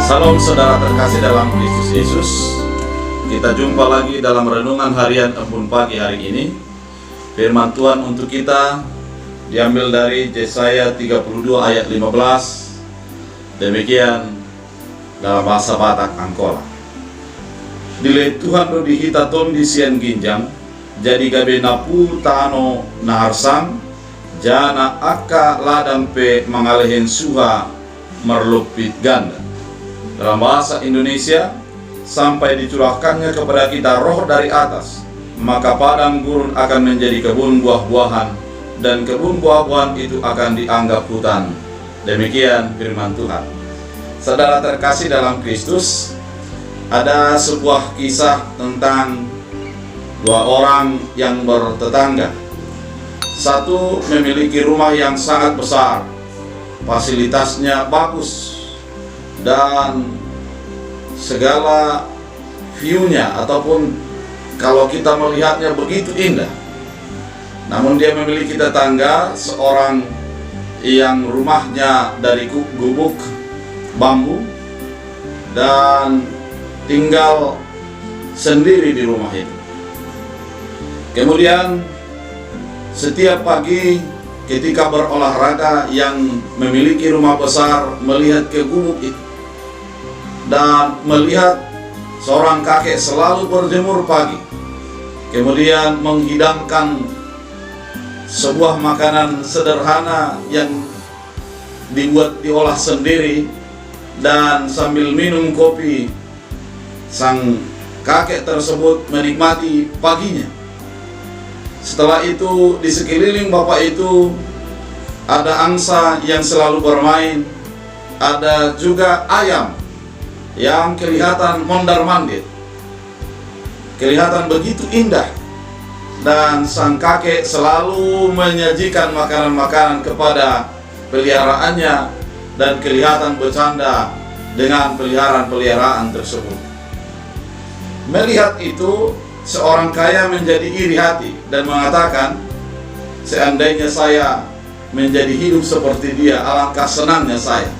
Salam saudara terkasih dalam Kristus Yesus. Kita jumpa lagi dalam renungan harian Embun Pagi hari ini. Firman Tuhan untuk kita diambil dari Yesaya 32 ayat 15. Demikian dalam bahasa Batak Angkola. Dile Tuhan do dihita tom di sian ginjang, jadi gabe napu tano naharsang, jana akka ladang pe mangalehin suha merlupit ganda. Dalam bahasa Indonesia, sampai dicurahkannya kepada kita roh dari atas, maka padang gurun akan menjadi kebun buah-buahan, dan kebun buah-buahan itu akan dianggap hutan. Demikian firman Tuhan. Saudara terkasih dalam Kristus, ada sebuah kisah tentang dua orang yang bertetangga. Satu memiliki rumah yang sangat besar, fasilitasnya bagus, dan segala view-nya ataupun kalau kita melihatnya begitu indah. Namun dia memiliki tetangga seorang yang rumahnya dari gubuk bambu dan tinggal sendiri di rumah itu. Kemudian setiap pagi ketika berolahraga, yang memiliki rumah besar melihat ke gubuk itu dan melihat seorang kakek selalu berjemur pagi, kemudian menghidangkan sebuah makanan sederhana yang diolah sendiri, dan sambil minum kopi sang kakek tersebut menikmati paginya. Setelah itu di sekeliling bapak itu ada angsa yang selalu bermain, ada juga ayam yang kelihatan mondar-mandir, kelihatan begitu indah. Dan sang kakek selalu menyajikan makanan-makanan kepada peliharaannya dan kelihatan bercanda dengan peliharaan-peliharaan tersebut. Melihat itu, seorang kaya menjadi iri hati dan mengatakan, seandainya saya menjadi hidup seperti dia, alangkah senangnya saya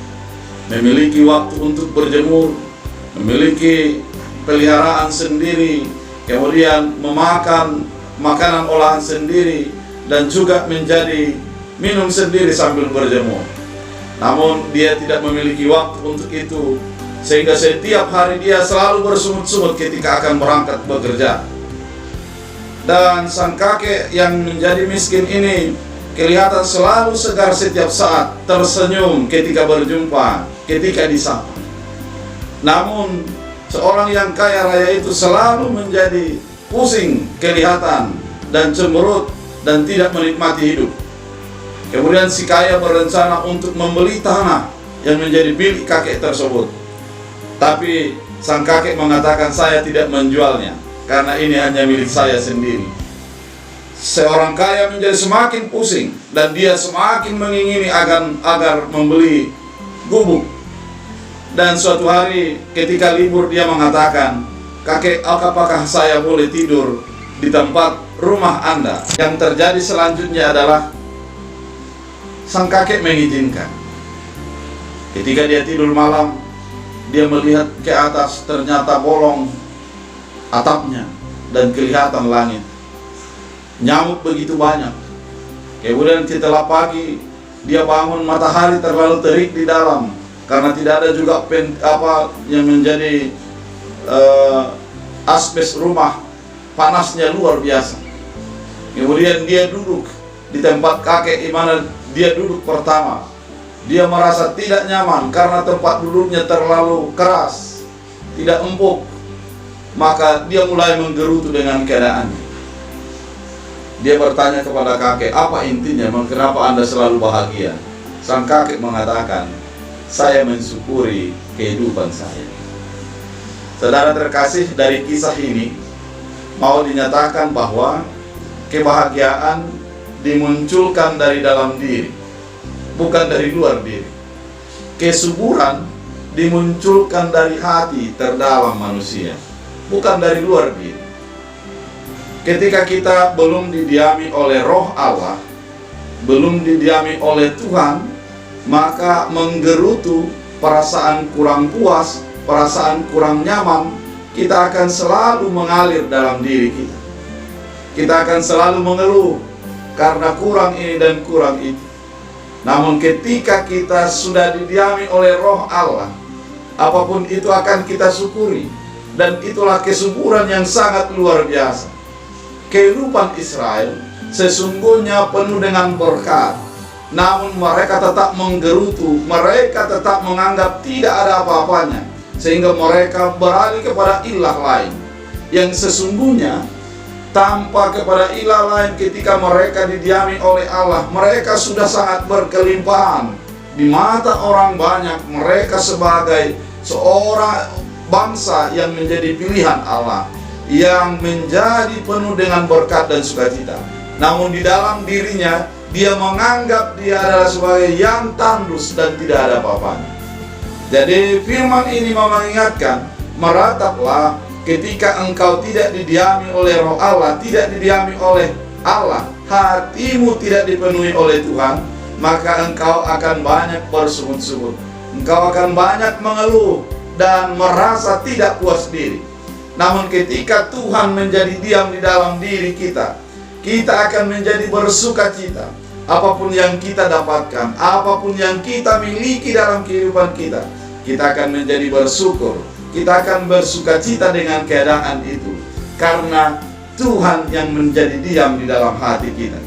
memiliki waktu untuk berjemur, memiliki peliharaan sendiri, kemudian memakan makanan olahan sendiri, dan juga menjadi minum sendiri sambil berjemur. Namun dia tidak memiliki waktu untuk itu, sehingga setiap hari dia selalu bersungut-sungut ketika akan berangkat bekerja. Dan sang kakek yang menjadi miskin ini kelihatan selalu segar setiap saat, tersenyum ketika berjumpa, ketika disapa. Namun seorang yang kaya raya itu selalu menjadi pusing kelihatan dan cemberut dan tidak menikmati hidup. Kemudian si kaya berencana untuk membeli tanah yang menjadi milik kakek tersebut. Tapi sang kakek mengatakan, saya tidak menjualnya karena ini hanya milik saya sendiri. Seorang kaya menjadi semakin pusing dan dia semakin mengingini agar membeli gubuk. Dan suatu hari ketika libur dia mengatakan, kakek, apakah saya boleh tidur di tempat rumah Anda? Yang terjadi selanjutnya adalah sang kakek mengizinkan. Ketika dia tidur malam, dia melihat ke atas, ternyata bolong atapnya dan kelihatan langit. Nyamuk begitu banyak. Kemudian setelah pagi dia bangun, matahari terlalu terik di dalam karena tidak ada juga yang menjadi asbes rumah, panasnya luar biasa. Kemudian dia duduk di tempat kakek di mana dia duduk pertama. Dia merasa tidak nyaman karena tempat duduknya terlalu keras, tidak empuk. Maka dia mulai menggerutu dengan keadaannya. Dia bertanya kepada kakek, apa intinya, kenapa Anda selalu bahagia? Sang kakek mengatakan, saya mensyukuri kehidupan saya. Saudara terkasih, dari kisah ini mau dinyatakan bahwa kebahagiaan dimunculkan dari dalam diri, bukan dari luar diri. Kesuburan dimunculkan dari hati terdalam manusia, bukan dari luar diri. Ketika kita belum didiami oleh roh Allah, belum didiami oleh Tuhan, maka menggerutu perasaan kurang puas, perasaan kurang nyaman, kita akan selalu mengalir dalam diri kita. Kita akan selalu mengeluh karena kurang ini dan kurang itu. Namun ketika kita sudah didiami oleh Roh Allah, apapun itu akan kita syukuri. Dan itulah kesuburan yang sangat luar biasa. Kehidupan Israel sesungguhnya penuh dengan berkat, namun mereka tetap menggerutu, mereka tetap menganggap tidak ada apa-apanya, sehingga mereka beralih kepada ilah lain yang sesungguhnya tanpa kepada ilah lain. Ketika mereka didiami oleh Allah, mereka sudah sangat berkelimpahan di mata orang banyak. Mereka sebagai seorang bangsa yang menjadi pilihan Allah, yang menjadi penuh dengan berkat dan sukacita. Namun di dalam dirinya, dia menganggap dia adalah sebagai yang tandus dan tidak ada apa-apanya. Jadi firman ini mengingatkan, merataplah ketika engkau tidak didiami oleh Roh Allah, tidak didiami oleh Allah, hatimu tidak dipenuhi oleh Tuhan, maka engkau akan banyak bersungut-sungut. Engkau akan banyak mengeluh dan merasa tidak puas diri. Namun ketika Tuhan menjadi diam di dalam diri kita, kita akan menjadi bersuka cita. Apapun yang kita dapatkan, apapun yang kita miliki dalam kehidupan kita, kita akan menjadi bersyukur. Kita akan bersuka cita dengan keadaan itu, karena Tuhan yang menjadi diam di dalam hati kita.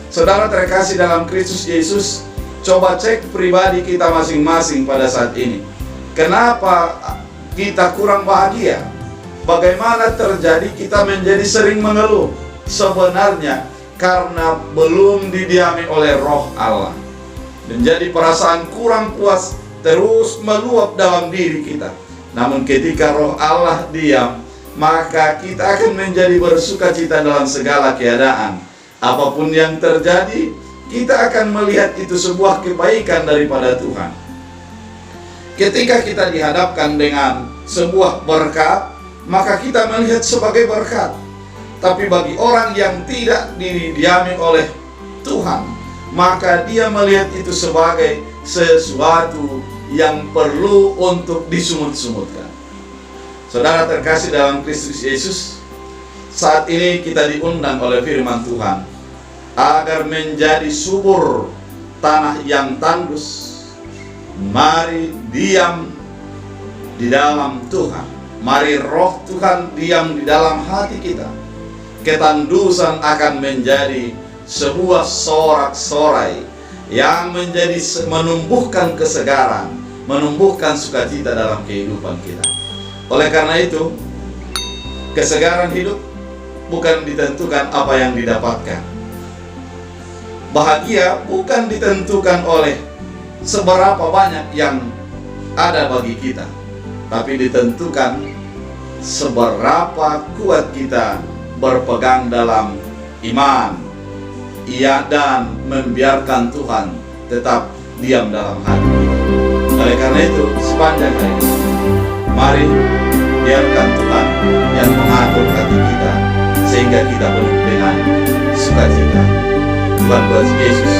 Saudara terkasih dalam Kristus Yesus, coba cek pribadi kita masing-masing pada saat ini. Kenapa kita kurang bahagia? Bagaimana terjadi kita menjadi sering mengeluh? Sebenarnya karena belum didiami oleh Roh Allah. Menjadi perasaan kurang puas terus meluap dalam diri kita. Namun ketika Roh Allah diam, maka kita akan menjadi bersuka cita dalam segala keadaan. Apapun yang terjadi, kita akan melihat itu sebuah kebaikan daripada Tuhan. Ketika kita dihadapkan dengan sebuah berkat, maka kita melihat sebagai berkat. Tapi bagi orang yang tidak didiami oleh Tuhan, maka dia melihat itu sebagai sesuatu yang perlu untuk disungut-sungutkan. Saudara terkasih dalam Kristus Yesus, saat ini kita diundang oleh firman Tuhan agar menjadi subur tanah yang tandus. Mari diam di dalam Tuhan. Mari Roh Tuhan diam di dalam hati kita. Ketandusan akan menjadi sebuah sorak-sorai yang menjadi menumbuhkan kesegaran, menumbuhkan sukacita dalam kehidupan kita. Oleh karena itu, kesegaran hidup bukan ditentukan apa yang didapatkan. Bahagia bukan ditentukan oleh seberapa banyak yang ada bagi kita, tapi ditentukan seberapa kuat kita berpegang dalam iman, dan membiarkan Tuhan tetap diam dalam hati kita. Oleh karena itu, sepanjang hari ini, mari biarkan Tuhan yang mengatur hati kita, sehingga kita penuh dengan sukacita. Tuhan Yesus